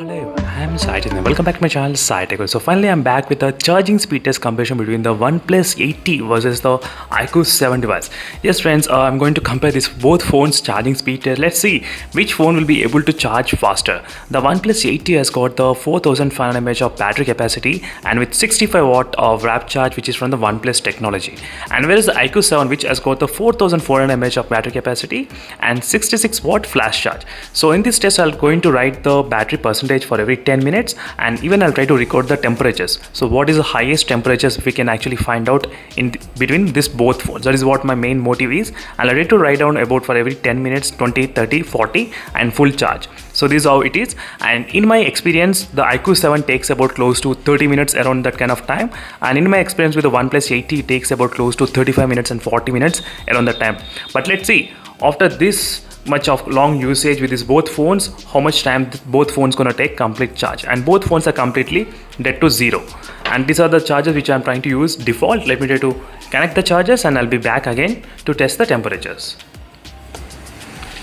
Hello everyone, I am Sai and welcome back to my channel Sai Tech. So finally I'm back with a charging speed test comparison between the OnePlus 8T versus the iQOO 7 device. Yes friends, I'm going to compare these both phones charging speed test. Let's see which phone will be able to charge faster. The OnePlus 8T has got the 4500 mAh of battery capacity and with 65 watt of rapid charge, which is from the OnePlus technology. And whereas the iQOO 7, which has got the 4400 mAh of battery capacity and 66 watt flash charge. So in this test I'm going to write the battery percentage for every 10 minutes, and even I'll try to record the temperatures. So what is the highest temperatures we can actually find out in between this both phones. That is what my main motive is. I'll try to write down about for every 10 minutes, 20, 30, 40 and full charge. So this is how it is, and in my experience the iQOO 7 takes about close to 30 minutes around that kind of time, and in my experience with the OnePlus 8T it takes about close to 35 minutes and 40 minutes around that time. But let's see, after this much of long usage with these both phones, how much time both phones gonna take complete charge. And both phones are completely dead to zero, and these are the chargers which I'm trying to use default. Let me try to connect the chargers and I'll be back again to test the temperatures.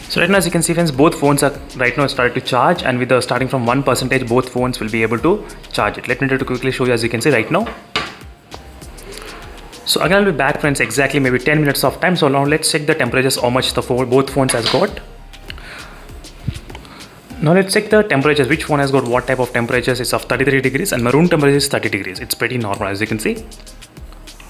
So right now, as you can see friends, both phones are right now started to charge, and with the starting from 1%, both phones will be able to charge it. Let me try to quickly show you, as you can see right now. So again I'll be back friends, exactly maybe 10 minutes of time. So now let's check the temperatures, how much the both phones has got. Now let's check the temperatures, which phone has got what type of temperatures. It's of 33 degrees and my room temperature is 30 degrees. It's pretty normal, as you can see.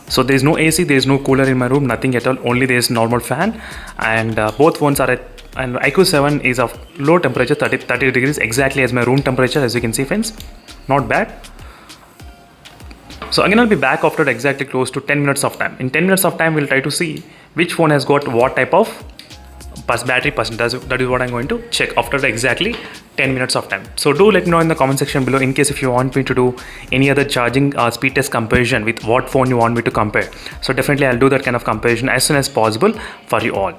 So there is no AC, there is no cooler in my room, nothing at all, only there is normal fan. And both phones are at, and iQOO 7 is of low temperature, 30 degrees, exactly as my room temperature, as you can see friends. Not bad. So again I'll be back after exactly close to 10 minutes of time. In 10 minutes of time we'll try to see which phone has got what type of battery percentage. That is what I'm going to check after the exactly 10 minutes of time. So do let me know in the comment section below in case if you want me to do any other charging speed test comparison with what phone you want me to compare. So definitely I'll do that kind of comparison as soon as possible for you all.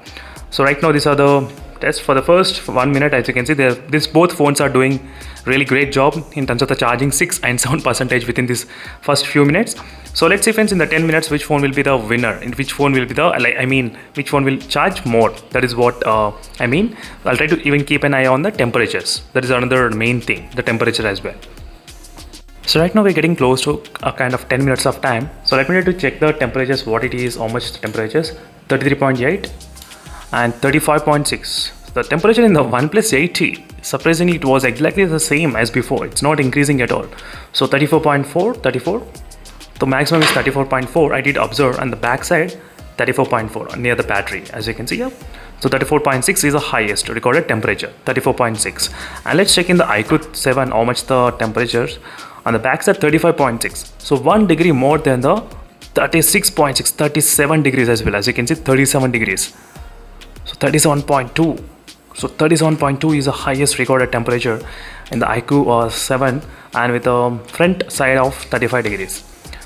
So right now these are the tests for the first 1 minute. As you can see, these both phones are doing really great job in terms of the charging 6 and 7% within this first few minutes. So let's see friends, in the 10 minutes which phone will be the winner, in which phone will be the which phone will charge more. That is what I'll try to even keep an eye on the temperatures. That is another main thing, the temperature as well. So right now we're getting close to a kind of 10 minutes of time. So let me try to check the temperatures, what it is, how much the temperatures. 33.8 and 35.6. The temperature in the OnePlus 8T, surprisingly it was exactly the same as before. It's not increasing at all. So 34.4, 34. The maximum is 34.4 I did observe, and the back side 34.4 near the battery, as you can see here. So 34.6 is the highest recorded temperature, 34.6. And let's check in the iQOO 7 how much the temperatures on the back side, 35.6. So 1 degree more than the 36.6, 37 degrees as well. As you can see, 37 degrees. So 37.2. So 37.2 is the highest recorded temperature in the iQOO 7, and with a front side of 35 degrees.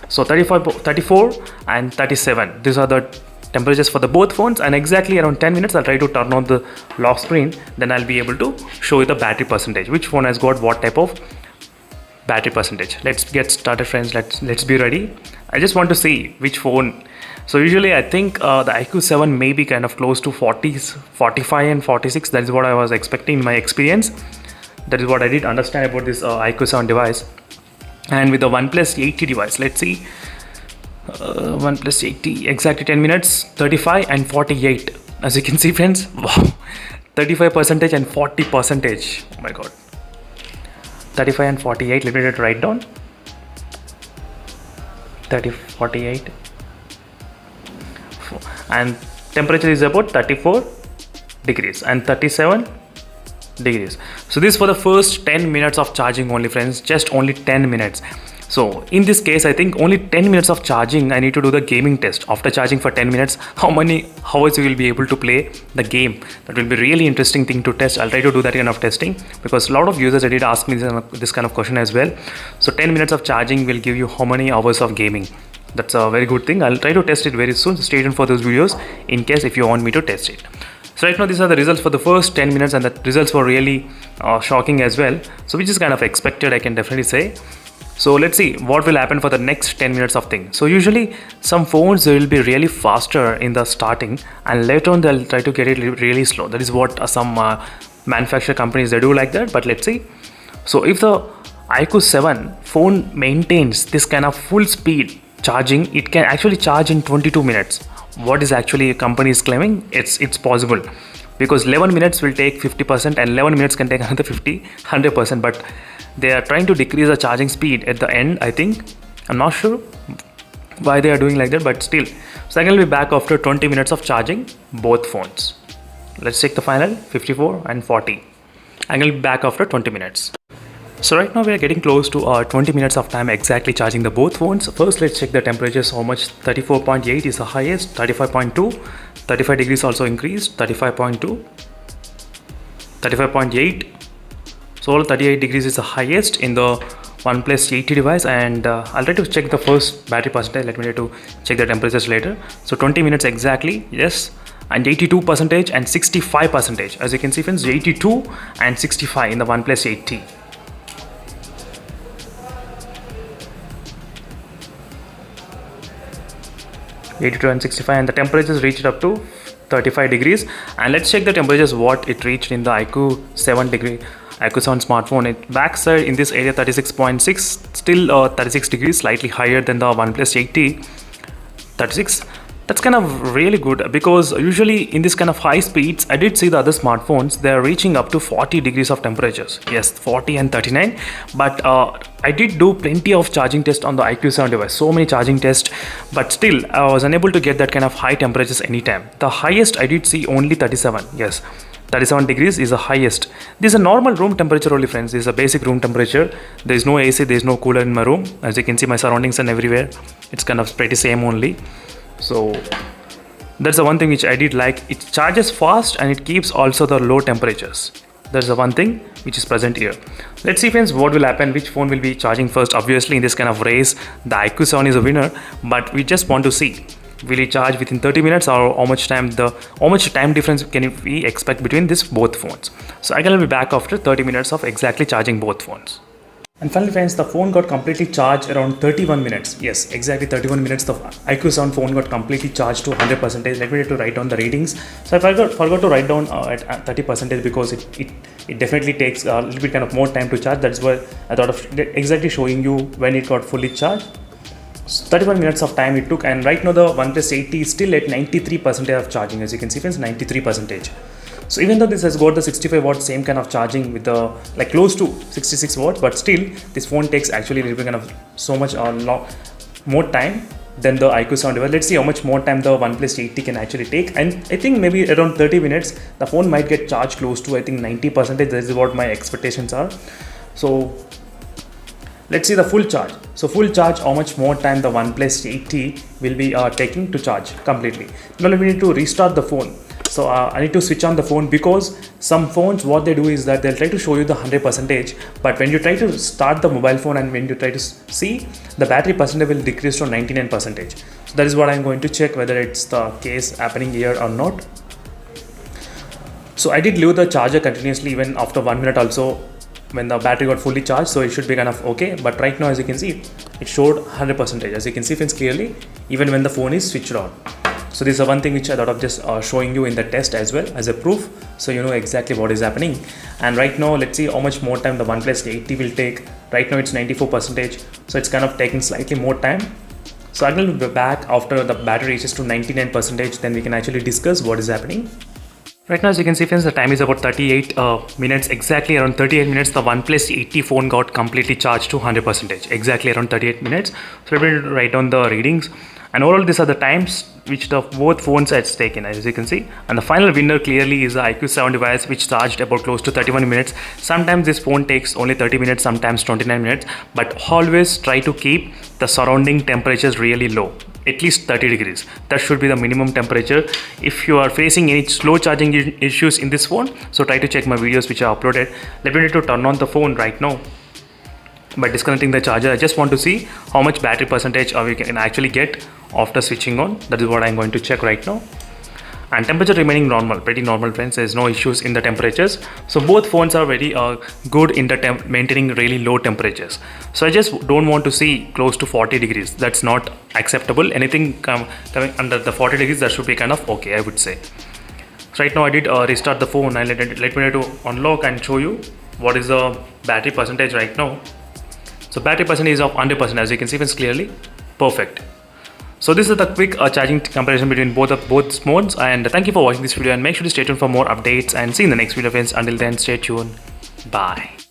So 34 and 37. These are the temperatures for the both phones, and exactly around 10 minutes I'll try to turn on the lock screen. Then I'll be able to show you the battery percentage, which phone has got what type of battery percentage. Let's get started friends. Let's be ready. I just want to see which phone. So usually I think the iQOO 7 may be kind of close to 40s, 45 and 46. That is what I was expecting in my experience. That is what I did understand about this iQOO 7 device. And with the OnePlus 8T device, let's see. OnePlus 8T, exactly 10 minutes, 35 and 48. As you can see friends, wow, 35% and 40%. Oh my god. 35 and 48, let me try to write down. 30, 48. And temperature is about 34 degrees and 37 degrees. So this for the first 10 minutes of charging only friends, just only 10 minutes. So in this case I think only 10 minutes of charging I need to do the gaming test. After charging for 10 minutes, how many hours you will be able to play the game. That will be really interesting thing to test. I'll try to do that kind of testing, because a lot of users did ask me this kind of question as well. So 10 minutes of charging will give you how many hours of gaming. That's a very good thing. I'll try to test it very soon. So stay tuned for those videos in case if you want me to test it. So right now these are the results for the first 10 minutes, and the results were really shocking as well. So which is kind of expected, I can definitely say. So let's see what will happen for the next 10 minutes of thing. So usually some phones will be really faster in the starting, and later on they'll try to get it really slow. That is what some manufacturer companies, they do like that. But let's see. So if the iQOO 7 phone maintains this kind of full speed charging, it can actually charge in 22 minutes. What is actually company is claiming? It's possible, because 11 minutes will take 50% and 11 minutes can take another 100%, but they are trying to decrease the charging speed at the end, I think. I'm not sure why they are doing like that, but still. So I'm going to be back after 20 minutes of charging both phones. Let's check the final 54 and 40. I'm going to be back after 20 minutes. So right now we are getting close to 20 minutes of time exactly charging the both phones. First let's check the temperatures, how much. 34.8 is the highest, 35.2, 35 degrees also increased, 35.2, 35.8. So all 38 degrees is the highest in the OnePlus 80 device, and I'll try to check the first battery percentage. Let me try to check the temperatures later. So 20 minutes exactly, yes, and 82% and 65%. As you can see friends, 82 and 65 in the OnePlus 80. And 65, and the temperatures reached up to 35 degrees. And let's check the temperatures what it reached in the iQOO 7 smartphone. It backside in this area 36.6, still 36 degrees, slightly higher than the OnePlus 80. 36, that's kind of really good, because usually in this kind of high speeds, I did see the other smartphones, they are reaching up to 40 degrees of temperatures. Yes, 40 and 39. But I did do plenty of charging tests on the iQOO 7 device, so many charging tests, but still I was unable to get that kind of high temperatures anytime. The highest I did see only 37. Yes, 37 degrees is the highest. This is a normal room temperature only friends. This is a basic room temperature. There is no AC, there is no cooler in my room. As you can see, my surroundings and everywhere, it's kind of pretty same only. So that's the one thing which I did like. It charges fast and it keeps also the low temperatures. That's the one thing which is present here. Let's see friends what will happen, which phone will be charging first. Obviously in this kind of race the iQOO 7 is a winner, but we just want to see, will it charge within 30 minutes, or how much time difference can we expect between these both phones. So I'm gonna be back after 30 minutes of exactly charging both phones. And finally friends, the phone got completely charged around 31 minutes. Yes, exactly 31 minutes. The iQOO 7 phone got completely charged to 100%. Let me try to write down the ratings. So I forgot to write down at 30%, because it definitely takes a little bit kind of more time to charge. That's why I thought of exactly showing you when it got fully charged. So 31 minutes of time it took, and right now the OnePlus 80 is still at 93% of charging. As you can see friends, 93%. So even though this has got the 65 watt same kind of charging with the like close to 66 watts, but still this phone takes actually a little bit kind of so much more time than the iQOO 7 device. Let's see how much more time the OnePlus 80 can actually take, and I think maybe around 30 minutes the phone might get charged close to, I think, 90%. That is what my expectations are. So let's see the full charge. So full charge, how much more time the OnePlus 80 will be taking to charge completely. Now we need to restart the phone. So I need to switch on the phone, because some phones what they do is that they'll try to show you the 100%, but when you try to start the mobile phone and when you try to see, the battery percentage will decrease to 99%. So that is what I'm going to check, whether it's the case happening here or not. So I did leave the charger continuously even after 1 minute also when the battery got fully charged, so it should be kind of okay. But right now as you can see, it showed 100%. As you can see friends clearly, even when the phone is switched on. So this is one thing which I thought of just showing you in the test as well as a proof, so you know exactly what is happening. And right now let's see how much more time the OnePlus 80 will take. Right now it's 94%, so it's kind of taking slightly more time. So I will be back after the battery reaches to 99%, then we can actually discuss what is happening. Right now as you can see friends, the time is about 38 minutes. Exactly around 38 minutes the OnePlus 80 phone got completely charged to 100%. Exactly around 38 minutes. So let me write down the readings. And overall these are the times which the both phones has taken, as you can see. And the final winner clearly is the iQOO 7 device, which charged about close to 31 minutes. Sometimes this phone takes only 30 minutes, sometimes 29 minutes. But always try to keep the surrounding temperatures really low, at least 30 degrees. That should be the minimum temperature. If you are facing any slow charging issues in this phone, so try to check my videos which are uploaded. Let me need to turn on the phone right now by disconnecting the charger. I just want to see how much battery percentage we can actually get after switching on. That is what I'm going to check right now. And temperature remaining normal, pretty normal friends. There's no issues in the temperatures. So both phones are very good in the maintaining really low temperatures. So I just don't want to see close to 40 degrees. That's not acceptable. Anything coming under the 40 degrees, that should be kind of okay, I would say. So right now I did restart the phone, and let me to unlock and show you what is the battery percentage right now. So battery percentage is of 100%, as you can see very clearly. Perfect. So this is the quick charging comparison between both modes, and thank you for watching this video, and make sure to stay tuned for more updates and see you in the next video friends. Until then, stay tuned. Bye.